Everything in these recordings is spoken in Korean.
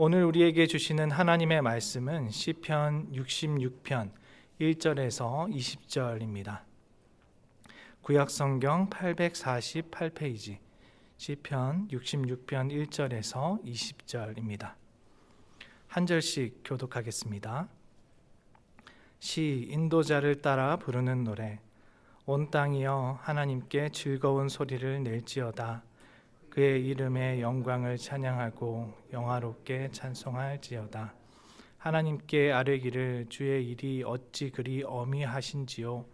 오늘 우리에게 주시는 하나님의 말씀은 시편 66편 1절에서 20절입니다. 구약성경 848페이지 시편 66편 1절에서 20절입니다. 한 절씩 교독하겠습니다. 시 인도자를 따라 부르는 노래. 온 땅이여 하나님께 즐거운 소리를 낼지어다. 그의 이름의 영광을 찬양하고 영화롭게 찬송할지어다. 하나님께 아뢰기를 주의 일이 어찌 그리 어미하신지요.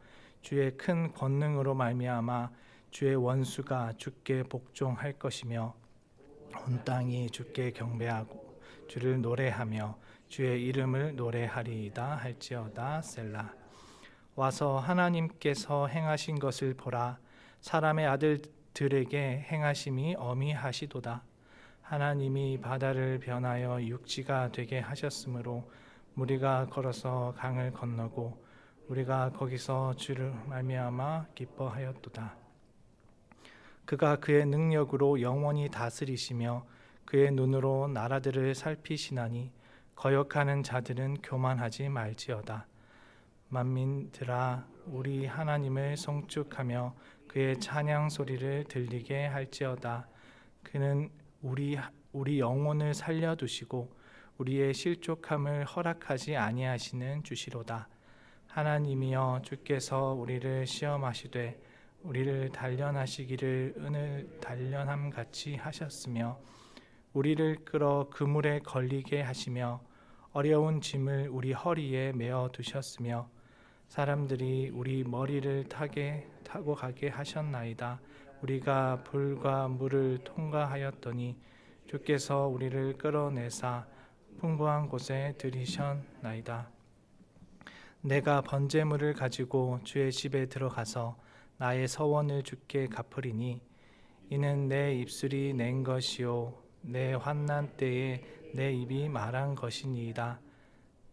주의 큰 권능으로 말미암아 주의 원수가 주께 복종할 것이며 온 땅이 주께 경배하고 주를 노래하며 주의 이름을 노래하리이다 할지어다. 셀라. 와서 하나님께서 행하신 것을 보라. 사람의 아들들에게 행하심이 어미하시도다. 하나님이 바다를 변하여 육지가 되게 하셨으므로 무리가 걸어서 강을 건너고 우리가 거기서 주를 말미암아 기뻐하였도다. 그가 그의 능력으로 영원히 다스리시며 그의 눈으로 나라들을 살피시나니 거역하는 자들은 교만하지 말지어다. 만민들아 우리 하나님을 송축하며 그의 찬양 소리를 들리게 할지어다. 그는 우리 영혼을 살려두시고 우리의 실족함을 허락하지 아니하시는 주시로다. 하나님이여 주께서 우리를 시험하시되 우리를 단련하시기를 은을 단련함 같이 하셨으며 우리를 끌어 그물에 걸리게 하시며 어려운 짐을 우리 허리에 메어 두셨으며 사람들이 우리 머리를 타고 가게 하셨나이다. 우리가 불과 물을 통과하였더니 주께서 우리를 끌어내사 풍부한 곳에 들이셨나이다. 내가 번제물을 가지고 주의 집에 들어가서 나의 서원을 주께 갚으리니 이는 내 입술이 낸 것이요 내 환난 때에 내 입이 말한 것이니이다.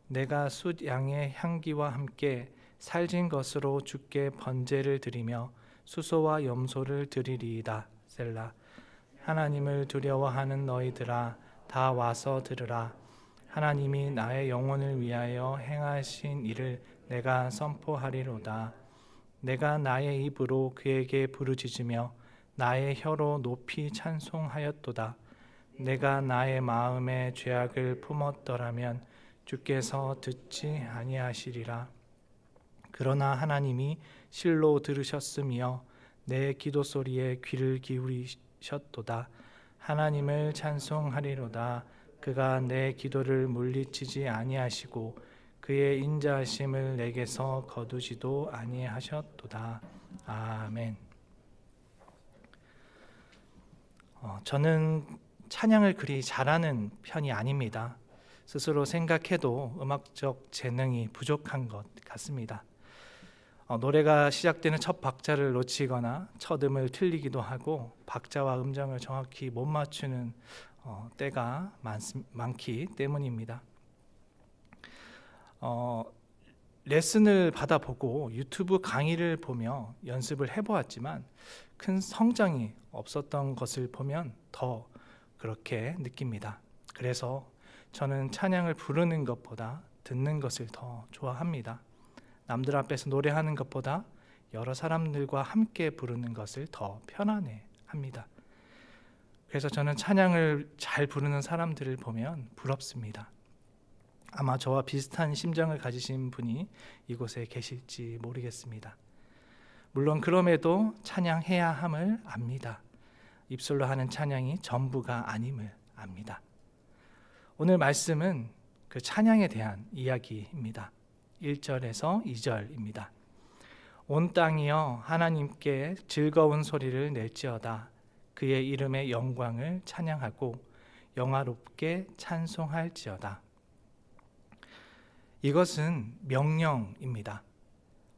내가 숫 양의 향기와 함께 살진 것으로 주께 번제를 드리며 수소와 염소를 드리리이다. 셀라. 하나님을 두려워하는 너희들아 다 와서 들으라. 하나님이 나의 영혼을 위하여 행하신 일을 내가 선포하리로다. 내가 나의 입으로 그에게 부르짖으며 나의 혀로 높이 찬송하였도다. 내가 나의 마음에 죄악을 품었더라면 주께서 듣지 아니하시리라. 그러나 하나님이 실로 들으셨으며 내 기도 소리에 귀를 기울이셨도다. 하나님을 찬송하리로다. 그가 내 기도를 물리치지 아니하시고 그의 인자하심을 내게서 거두지도 아니하셨도다. 아멘. 저는 찬양을 그리 잘하는 편이 아닙니다. 스스로 생각해도 음악적 재능이 부족한 것 같습니다. 노래가 시작되는 첫 박자를 놓치거나 첫 음을 틀리기도 하고 박자와 음정을 정확히 못 맞추는 때가 많기 때문입니다. 레슨을 받아보고 유튜브 강의를 보며 연습을 해보았지만 큰 성장이 없었던 것을 보면 더 그렇게 느낍니다. 그래서 저는 찬양을 부르는 것보다 듣는 것을 더 좋아합니다. 남들 앞에서 노래하는 것보다 여러 사람들과 함께 부르는 것을 더 편안해합니다. 그래서 저는 찬양을 잘 부르는 사람들을 보면 부럽습니다. 아마 저와 비슷한 심정을 가지신 분이 이곳에 계실지 모르겠습니다. 물론 그럼에도 찬양해야 함을 압니다. 입술로 하는 찬양이 전부가 아님을 압니다. 오늘 말씀은 그 찬양에 대한 이야기입니다. 1절에서 2절입니다. 온 땅이여 하나님께 즐거운 소리를 낼지어다. 그의 이름의 영광을 찬양하고 영화롭게 찬송할지어다. 이것은 명령입니다.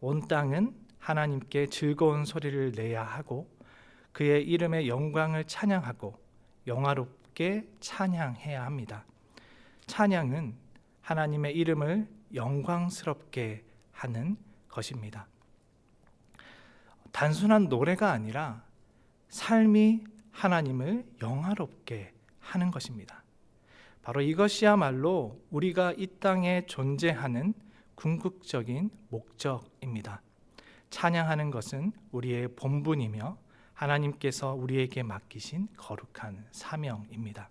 온 땅은 하나님께 즐거운 소리를 내야 하고 그의 이름의 영광을 찬양하고 영화롭게 찬양해야 합니다. 찬양은 하나님의 이름을 영광스럽게 하는 것입니다. 단순한 노래가 아니라 삶이 하나님을 영화롭게 하는 것입니다. 바로 이것이야말로 우리가 이 땅에 존재하는 궁극적인 목적입니다. 찬양하는 것은 우리의 본분이며 하나님께서 우리에게 맡기신 거룩한 사명입니다.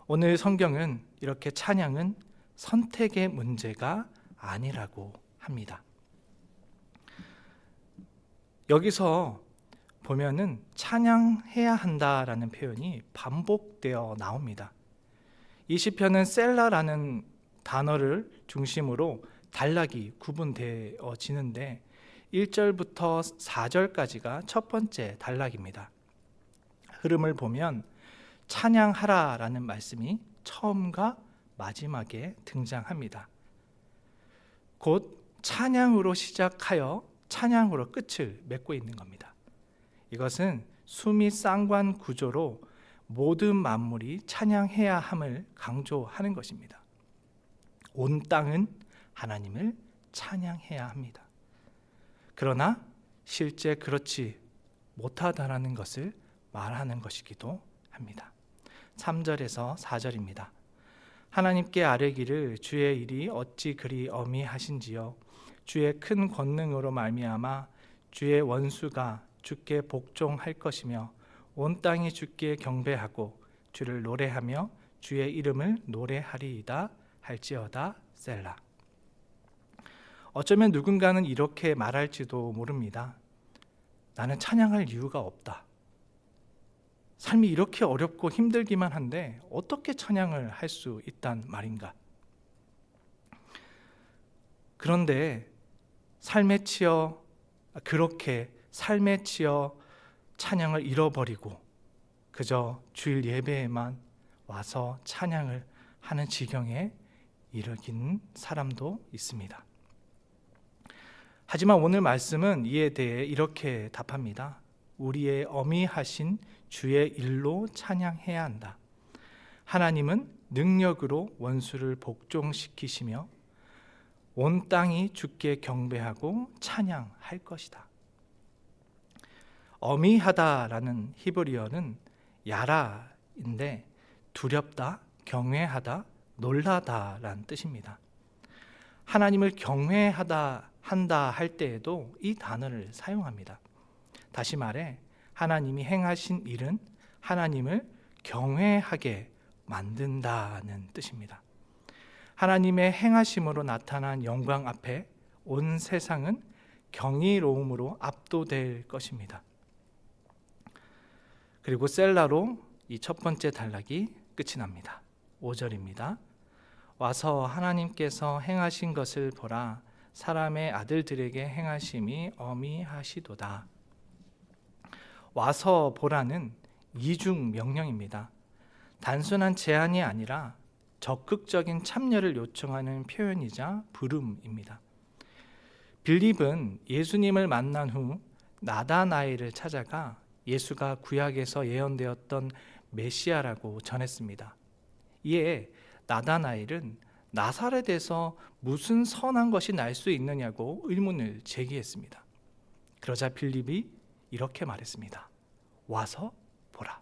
오늘 성경은 이렇게 찬양은 선택의 문제가 아니라고 합니다. 여기서 보면은 찬양해야 한다라는 표현이 반복되어 나옵니다. 이 시편은 셀라라는 단어를 중심으로 단락이 구분되어지는데 1절부터 4절까지가 첫 번째 단락입니다. 흐름을 보면 찬양하라라는 말씀이 처음과 마지막에 등장합니다. 곧 찬양으로 시작하여 찬양으로 끝을 맺고 있는 겁니다. 이것은 수미 쌍관 구조로 모든 만물이 찬양해야 함을 강조하는 것입니다. 온 땅은 하나님을 찬양해야 합니다. 그러나 실제 그렇지 못하다라는 것을 말하는 것이기도 합니다. 3절에서 4절입니다. 하나님께 아뢰기를 주의 일이 어찌 그리 어미하신지요. 주의 큰 권능으로 말미암아 주의 원수가 주께 복종할 것이며 온 땅이 주께 경배하고 주를 노래하며 주의 이름을 노래하리이다 할지어다 셀라. 어쩌면 누군가는 이렇게 말할지도 모릅니다. 나는 찬양할 이유가 없다. 삶이 이렇게 어렵고 힘들기만 한데 어떻게 찬양을 할 수 있단 말인가? 그런데 그렇게 삶에 치여 찬양을 잃어버리고 그저 주일 예배에만 와서 찬양을 하는 지경에 이르긴 사람도 있습니다. 하지만 오늘 말씀은 이에 대해 이렇게 답합니다. 우리의 어미하신 주의 일로 찬양해야 한다. 하나님은 능력으로 원수를 복종시키시며 온 땅이 주께 경배하고 찬양할 것이다. 어미하다라는 히브리어는 야라인데 두렵다, 경외하다, 놀라다라는 뜻입니다. 하나님을 한다 할 때에도 이 단어를 사용합니다. 다시 말해 하나님이 행하신 일은 하나님을 경외하게 만든다는 뜻입니다. 하나님의 행하심으로 나타난 영광 앞에 온 세상은 경이로움으로 압도될 것입니다. 그리고 셀라로 이 첫 번째 단락이 끝이 납니다. 5절입니다. 와서 하나님께서 행하신 것을 보라. 사람의 아들들에게 행하심이 어미하시도다. 와서 보라는 이중 명령입니다. 단순한 제안이 아니라 적극적인 참여를 요청하는 표현이자 부름입니다. 빌립은 예수님을 만난 후 나다나엘을 찾아가 예수가 구약에서 예언되었던 메시아라고 전했습니다. 이에 나다나엘은 나사렛에서 무슨 선한 것이 날 수 있느냐고 의문을 제기했습니다. 그러자 빌립이 이렇게 말했습니다. 와서 보라.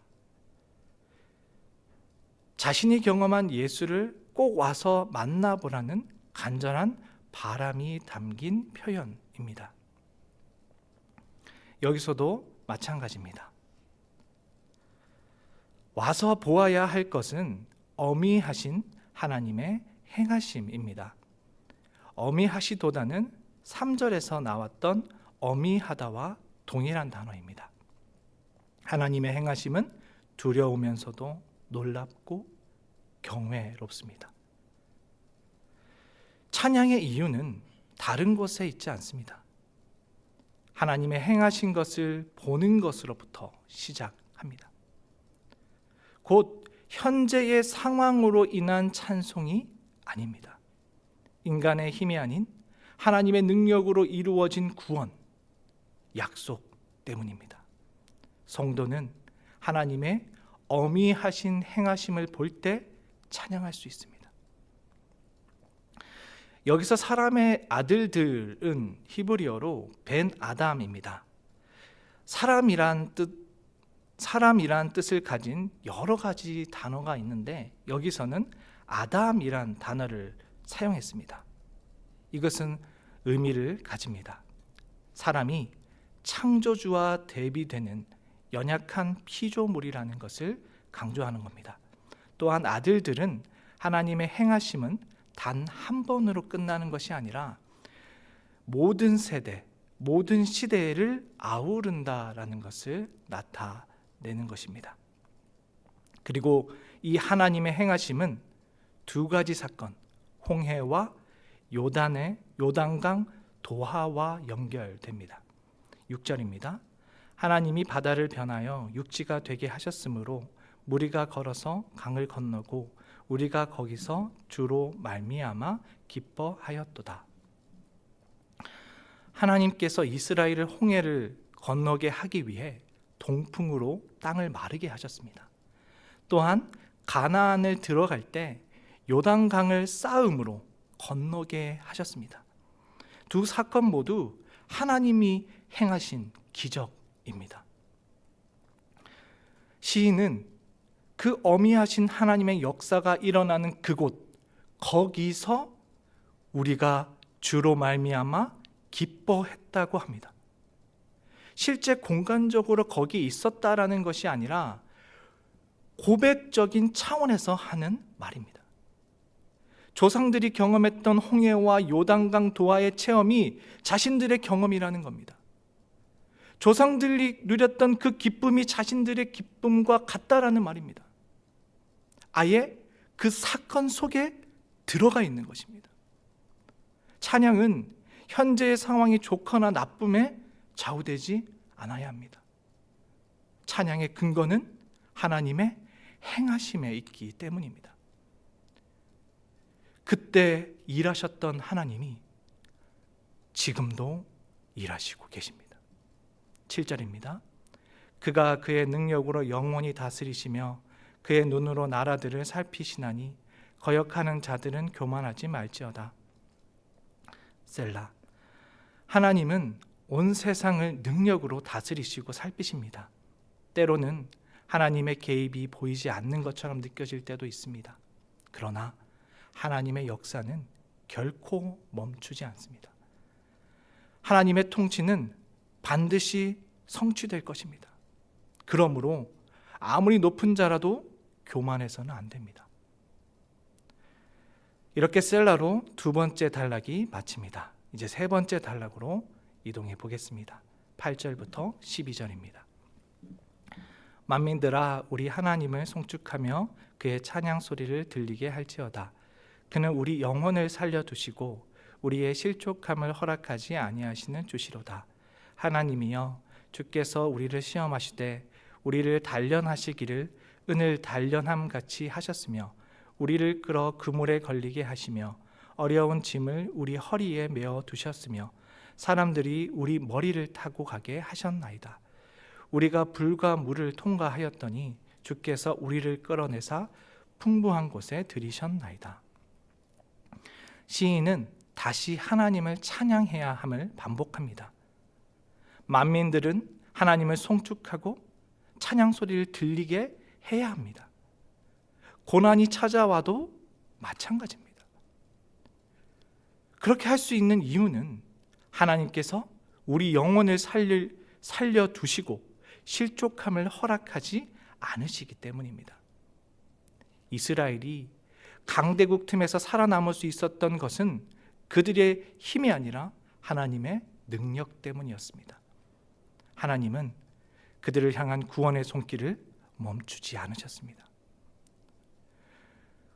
자신이 경험한 예수를 꼭 와서 만나보라는 간절한 바람이 담긴 표현입니다. 여기서도 마찬가지입니다. 와서 보아야 할 것은 어미하신 하나님의 행하심입니다. 어미하시도다는 3절에서 나왔던 어미하다와 동일한 단어입니다. 하나님의 행하심은 두려우면서도 놀랍고 경외롭습니다. 찬양의 이유는 다른 곳에 있지 않습니다. 하나님의 행하신 것을 보는 것으로부터 시작합니다. 곧 현재의 상황으로 인한 찬송이 아닙니다. 인간의 힘이 아닌 하나님의 능력으로 이루어진 구원, 약속 때문입니다. 성도는 하나님의 어미하신 행하심을 볼 때 찬양할 수 있습니다. 여기서 사람의 아들들은 히브리어로 벤 아담입니다. 사람이란 사람이란 뜻을 가진 여러 가지 단어가 있는데 여기서는 아담이란 단어를 사용했습니다. 이것은 의미를 가집니다. 사람이 창조주와 대비되는 연약한 피조물이라는 것을 강조하는 겁니다. 또한 아들들은 하나님의 행하심은 단 한 번으로 끝나는 것이 아니라 모든 세대, 모든 시대를 아우른다라는 것을 나타내는 것입니다. 그리고 이 하나님의 행하심은 두 가지 사건, 홍해와 요단강 도하와 연결됩니다. 6절입니다. 하나님이 바다를 변하여 육지가 되게 하셨으므로 무리가 걸어서 강을 건너고 우리가 거기서 주로 말미암아 기뻐하였도다. 하나님께서 이스라엘을 홍해를 건너게 하기 위해 동풍으로 땅을 마르게 하셨습니다. 또한 가나안을 들어갈 때 요단강을 싸움으로 건너게 하셨습니다. 두 사건 모두 하나님이 행하신 기적입니다. 시인은 그 어미하신 하나님의 역사가 일어나는 그곳, 거기서 우리가 주로 말미암아 기뻐했다고 합니다. 실제 공간적으로 거기 있었다라는 것이 아니라 고백적인 차원에서 하는 말입니다. 조상들이 경험했던 홍해와 요단강 도하의 체험이 자신들의 경험이라는 겁니다. 조상들이 누렸던 그 기쁨이 자신들의 기쁨과 같다라는 말입니다. 아예 그 사건 속에 들어가 있는 것입니다. 찬양은 현재의 상황이 좋거나 나쁨에 좌우되지 않아야 합니다. 찬양의 근거는 하나님의 행하심에 있기 때문입니다. 그때 일하셨던 하나님이 지금도 일하시고 계십니다. 7절입니다. 그가 그의 능력으로 영원히 다스리시며 그의 눈으로 나라들을 살피시나니 거역하는 자들은 교만하지 말지어다. 셀라. 하나님은 온 세상을 능력으로 다스리시고 살피십니다. 때로는 하나님의 개입이 보이지 않는 것처럼 느껴질 때도 있습니다. 그러나 하나님의 역사는 결코 멈추지 않습니다. 하나님의 통치는 반드시 성취될 것입니다. 그러므로 아무리 높은 자라도 교만해서는 안 됩니다. 이렇게 셀라로 두 번째 단락이 마칩니다. 이제 세 번째 단락으로 이동해 보겠습니다. 8절부터 12절입니다. 만민들아 우리 하나님을 송축하며 그의 찬양 소리를 들리게 할지어다. 그는 우리 영혼을 살려두시고 우리의 실족함을 허락하지 아니하시는 주시로다. 하나님이여 주께서 우리를 시험하시되 우리를 단련하시기를 은을 단련함 같이 하셨으며 우리를 끌어 그물에 걸리게 하시며 어려운 짐을 우리 허리에 메어 두셨으며 사람들이 우리 머리를 타고 가게 하셨나이다. 우리가 불과 물을 통과하였더니 주께서 우리를 끌어내사 풍부한 곳에 들이셨나이다. 시인은 다시 하나님을 찬양해야 함을 반복합니다. 만민들은 하나님을 송축하고 찬양 소리를 들리게 해야 합니다. 고난이 찾아와도 마찬가지입니다. 그렇게 할 수 있는 이유는 하나님께서 우리 영혼을 살려두시고 실족함을 허락하지 않으시기 때문입니다. 이스라엘이 강대국 틈에서 살아남을 수 있었던 것은 그들의 힘이 아니라 하나님의 능력 때문이었습니다. 하나님은 그들을 향한 구원의 손길을 멈추지 않으셨습니다.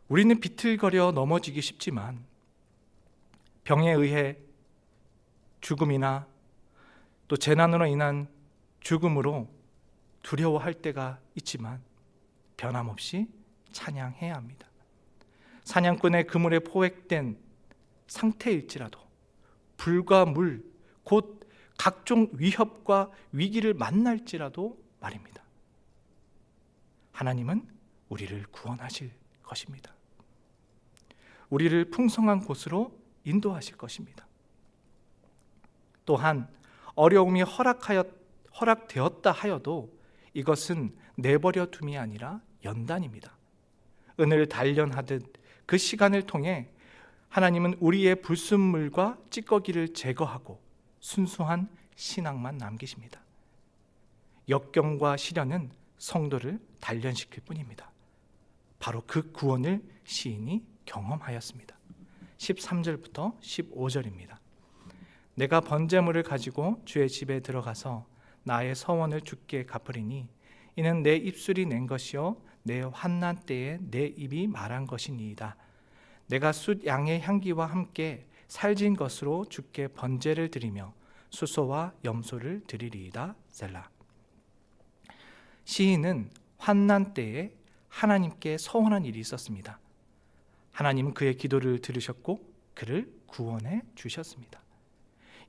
우리는 비틀거려 넘어지기 쉽지만 병에 의해 죽음이나 또 재난으로 인한 죽음으로 두려워할 때가 있지만 변함없이 찬양해야 합니다. 사냥꾼의 그물에 포획된 상태일지라도 불과 물, 곧 각종 위협과 위기를 만날지라도 말입니다. 하나님은 우리를 구원하실 것입니다. 우리를 풍성한 곳으로 인도하실 것입니다. 또한 어려움이 허락되었다 하여도 이것은 내버려 둠이 아니라 연단입니다. 은을 단련하듯 그 시간을 통해 하나님은 우리의 불순물과 찌꺼기를 제거하고 순수한 신앙만 남기십니다. 역경과 시련은 성도를 단련시킬 뿐입니다. 바로 그 구원을 시인이 경험하였습니다. 13절부터 15절입니다. 내가 번제물을 가지고 주의 집에 들어가서 나의 서원을 주께 갚으리니 이는 내 입술이 낸 것이요 내 환난 때에 내 입이 말한 것이니이다. 내가 숫 양의 향기와 함께 살진 것으로 주께 번제를 드리며 수소와 염소를 드리리이다. 셀라. 시인은 환난 때에 하나님께 서원한 일이 있었습니다. 하나님은 그의 기도를 들으셨고 그를 구원해 주셨습니다.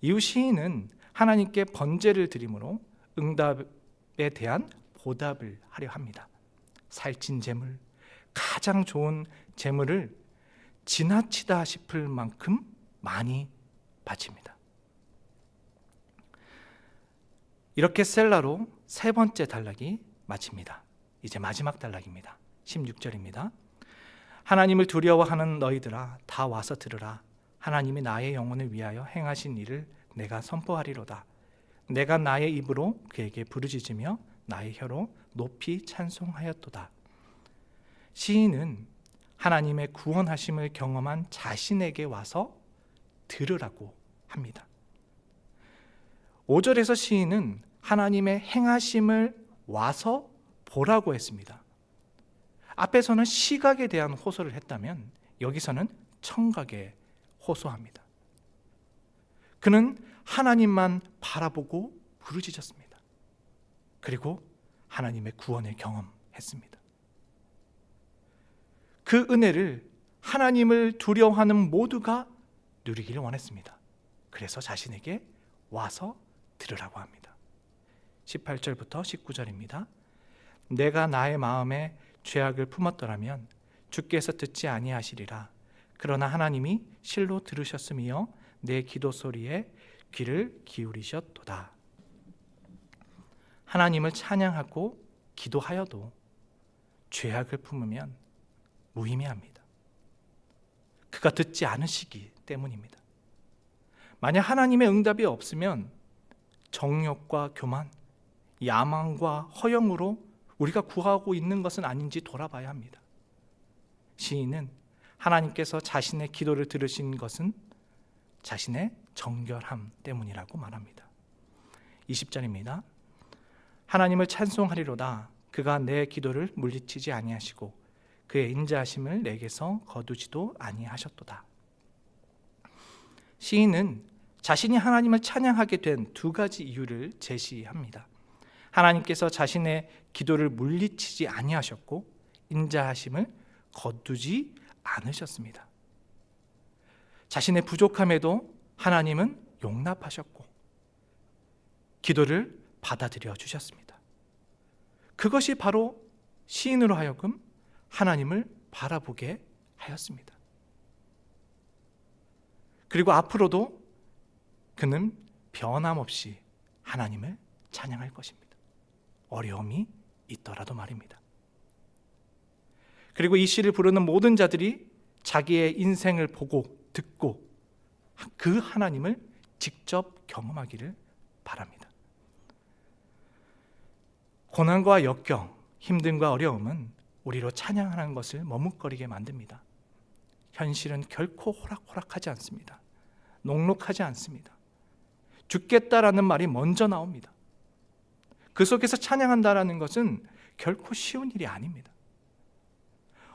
이후 시인은 하나님께 번제를 드림으로 응답에 대한 보답을 하려 합니다. 살찐 제물, 가장 좋은 제물을 지나치다 싶을 만큼 많이 바칩니다. 이렇게 셀라로 세 번째 단락이 마칩니다. 이제 마지막 단락입니다. 16절입니다. 하나님을 두려워하는 너희들아 다 와서 들으라. 하나님이 나의 영혼을 위하여 행하신 일을 내가 선포하리로다. 내가 나의 입으로 그에게 부르짖으며 나의 혀로 높이 찬송하였도다. 시인은 하나님의 구원하심을 경험한 자신에게 와서 들으라고 합니다. 5절에서 시인은 하나님의 행하심을 와서 보라고 했습니다. 앞에서는 시각에 대한 호소를 했다면 여기서는 청각에 호소합니다. 그는 하나님만 바라보고 부르짖었습니다. 그리고 하나님의 구원을 경험했습니다. 그 은혜를 하나님을 두려워하는 모두가 누리기를 원했습니다. 그래서 자신에게 와서 들으라고 합니다. 18절부터 19절입니다. 내가 나의 마음에 죄악을 품었더라면 주께서 듣지 아니하시리라. 그러나 하나님이 실로 들으셨으며 내 기도 소리에 귀를 기울이셨도다. 하나님을 찬양하고 기도하여도 죄악을 품으면 무의미합니다. 그가 듣지 않으시기 때문입니다. 만약 하나님의 응답이 없으면 정욕과 교만, 야망과 허영으로 우리가 구하고 있는 것은 아닌지 돌아봐야 합니다. 시인은 하나님께서 자신의 기도를 들으신 것은 자신의 정결함 때문이라고 말합니다. 20절입니다. 하나님을 찬송하리로다. 그가 내 기도를 물리치지 아니하시고 그의 인자하심을 내게서 거두지도 아니하셨도다. 시인은 자신이 하나님을 찬양하게 된 두 가지 이유를 제시합니다. 하나님께서 자신의 기도를 물리치지 아니하셨고 인자하심을 거두지 않으셨습니다. 자신의 부족함에도 하나님은 용납하셨고 기도를 받아들여 주셨습니다. 그것이 바로 시인으로 하여금 하나님을 바라보게 하였습니다. 그리고 앞으로도 그는 변함없이 하나님을 찬양할 것입니다. 어려움이 있더라도 말입니다. 그리고 이 시를 부르는 모든 자들이 자기의 인생을 보고 듣고 그 하나님을 직접 경험하기를 바랍니다. 고난과 역경, 힘듦과 어려움은 우리로 찬양하는 것을 머뭇거리게 만듭니다. 현실은 결코 호락호락하지 않습니다. 녹록하지 않습니다. 죽겠다라는 말이 먼저 나옵니다. 그 속에서 찬양한다라는 것은 결코 쉬운 일이 아닙니다.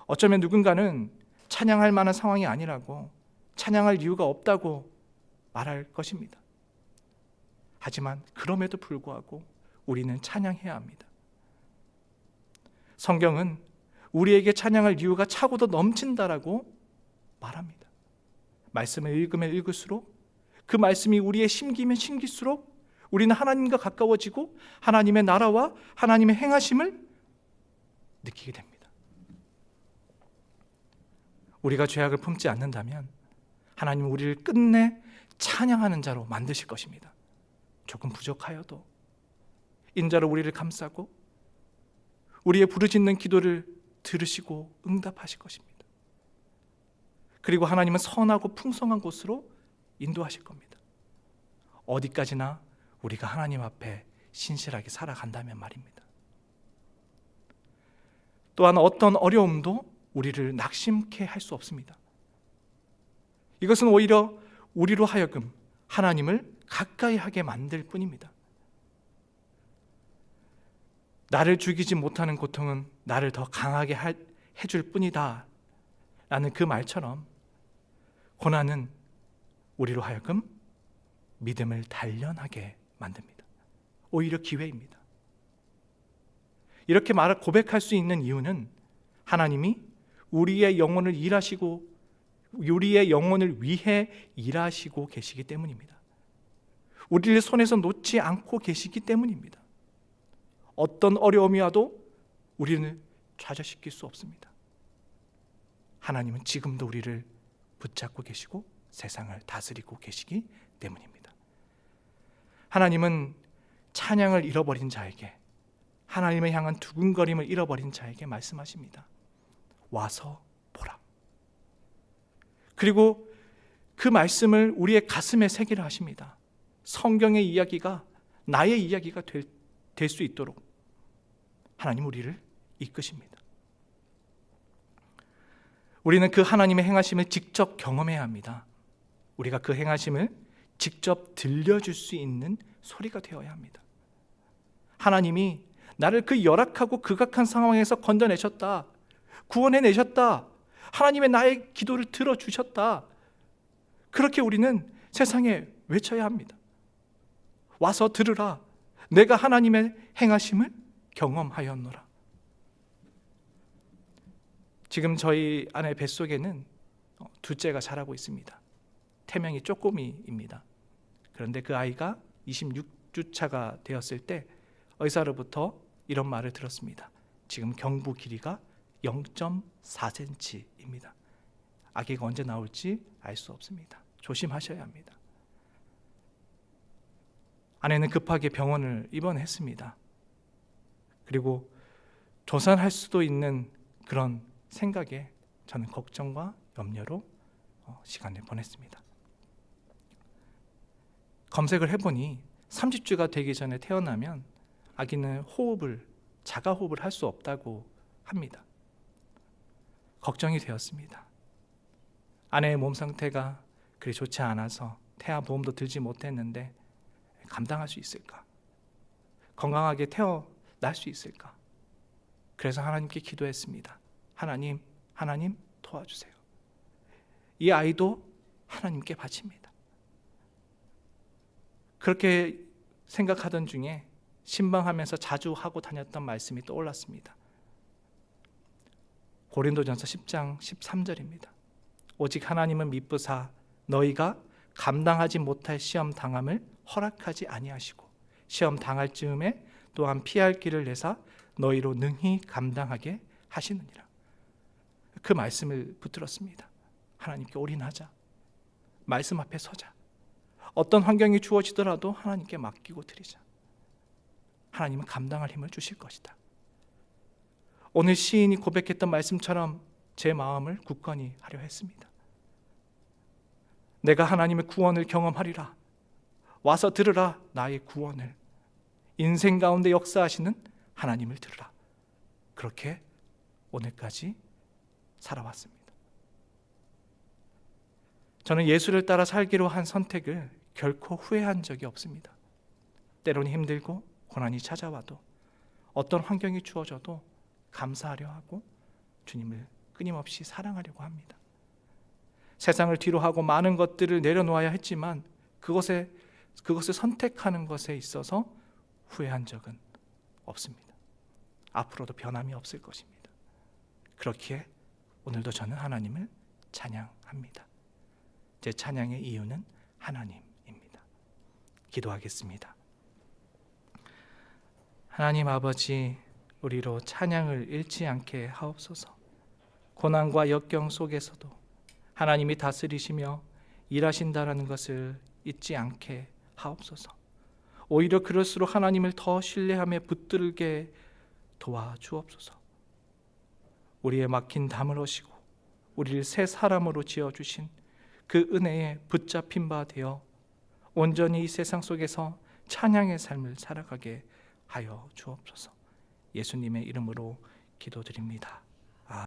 어쩌면 누군가는 찬양할 만한 상황이 아니라고, 찬양할 이유가 없다고 말할 것입니다. 하지만 그럼에도 불구하고 우리는 찬양해야 합니다. 성경은 우리에게 찬양할 이유가 차고도 넘친다라고 말합니다. 말씀을 읽으면 읽을수록, 그 말씀이 우리의 심기면 심길수록 우리는 하나님과 가까워지고 하나님의 나라와 하나님의 행하심을 느끼게 됩니다. 우리가 죄악을 품지 않는다면 하나님은 우리를 끝내 찬양하는 자로 만드실 것입니다. 조금 부족하여도 인자로 우리를 감싸고 우리의 부르짖는 기도를 들으시고 응답하실 것입니다. 그리고 하나님은 선하고 풍성한 곳으로 인도하실 겁니다. 어디까지나 우리가 하나님 앞에 신실하게 살아간다면 말입니다. 또한 어떤 어려움도 우리를 낙심케 할 수 없습니다. 이것은 오히려 우리로 하여금 하나님을 가까이 하게 만들 뿐입니다. 나를 죽이지 못하는 고통은 나를 더 강하게 해줄 뿐이다 라는 그 말처럼 고난은 우리로 하여금 믿음을 단련하게 만듭니다. 오히려 기회입니다. 이렇게 고백할 수 있는 이유는 하나님이 우리의 영혼을 위해 일하시고 계시기 때문입니다. 우리를 손에서 놓지 않고 계시기 때문입니다. 어떤 어려움이 와도 우리는 좌절시킬 수 없습니다. 하나님은 지금도 우리를 붙잡고 계시고 세상을 다스리고 계시기 때문입니다. 하나님은 찬양을 잃어버린 자에게, 하나님을 향한 두근거림을 잃어버린 자에게 말씀하십니다. 와서 보라. 그리고 그 말씀을 우리의 가슴에 새기라 하십니다. 성경의 이야기가 나의 이야기가 될 수 있도록 하나님 우리를 이끄십니다. 우리는 그 하나님의 행하심을 직접 경험해야 합니다. 우리가 그 행하심을 직접 들려줄 수 있는 소리가 되어야 합니다. 하나님이 나를 그 열악하고 극악한 상황에서 건져내셨다, 구원해내셨다, 하나님의 나의 기도를 들어주셨다, 그렇게 우리는 세상에 외쳐야 합니다. 와서 들으라, 내가 하나님의 행하심을 경험하였노라. 지금 저희 아내 뱃속에는 둘째가 자라고 있습니다. 태명이 쪼꼬미입니다. 그런데 그 아이가 26주차가 되었을 때 의사로부터 이런 말을 들었습니다. 지금 경부 길이가 0.4cm입니다. 아기가 언제 나올지 알 수 없습니다. 조심하셔야 합니다. 아내는 급하게 병원을 입원했습니다. 그리고 조산할 수도 있는 그런 생각에 저는 걱정과 염려로 시간을 보냈습니다. 검색을 해보니 30주가 되기 전에 태어나면 아기는 자가 호흡을 할 수 없다고 합니다. 걱정이 되었습니다. 아내의 몸 상태가 그리 좋지 않아서 태아 보험도 들지 못했는데 감당할 수 있을까? 건강하게 태어날 수 있을까? 그래서 하나님께 기도했습니다. 하나님 도와주세요. 이 아이도 하나님께 바칩니다. 그렇게 생각하던 중에 신방하면서 자주 하고 다녔던 말씀이 떠올랐습니다. 고린도전서 10장 13절입니다. 오직 하나님은 미쁘사 너희가 감당하지 못할 시험 당함을 허락하지 아니하시고 시험 당할 즈음에 또한 피할 길을 내사 너희로 능히 감당하게 하시느니라. 그 말씀을 붙들었습니다. 하나님께 올인하자. 말씀 앞에 서자. 어떤 환경이 주어지더라도 하나님께 맡기고 드리자. 하나님은 감당할 힘을 주실 것이다. 오늘 시인이 고백했던 말씀처럼 제 마음을 굳건히 하려 했습니다. 내가 하나님의 구원을 경험하리라. 와서 들으라 나의 구원을. 인생 가운데 역사하시는 하나님을 들으라. 그렇게 오늘까지 살아왔습니다. 저는 예수를 따라 살기로 한 선택을 결코 후회한 적이 없습니다. 때로는 힘들고 고난이 찾아와도 어떤 환경이 주어져도 감사하려 하고 주님을 끊임없이 사랑하려고 합니다. 세상을 뒤로 하고 많은 것들을 내려놓아야 했지만 그것을 선택하는 것에 있어서 후회한 적은 없습니다. 앞으로도 변함이 없을 것입니다. 그렇기에 오늘도 저는 하나님을 찬양합니다. 제 찬양의 이유는 하나님입니다. 기도하겠습니다. 하나님 아버지, 우리로 찬양을 잃지 않게 하옵소서. 고난과 역경 속에서도 하나님이 다스리시며 일하신다라는 것을 잊지 않게 하옵소서. 오히려 그럴수록 하나님을 더 신뢰하며 붙들게 도와주옵소서. 우리의 막힌 담을 오시고 우리를 새 사람으로 지어주신 그 은혜에 붙잡힌 바 되어 온전히 이 세상 속에서 찬양의 삶을 살아가게 하여 주옵소서. 예수님의 이름으로 기도드립니다.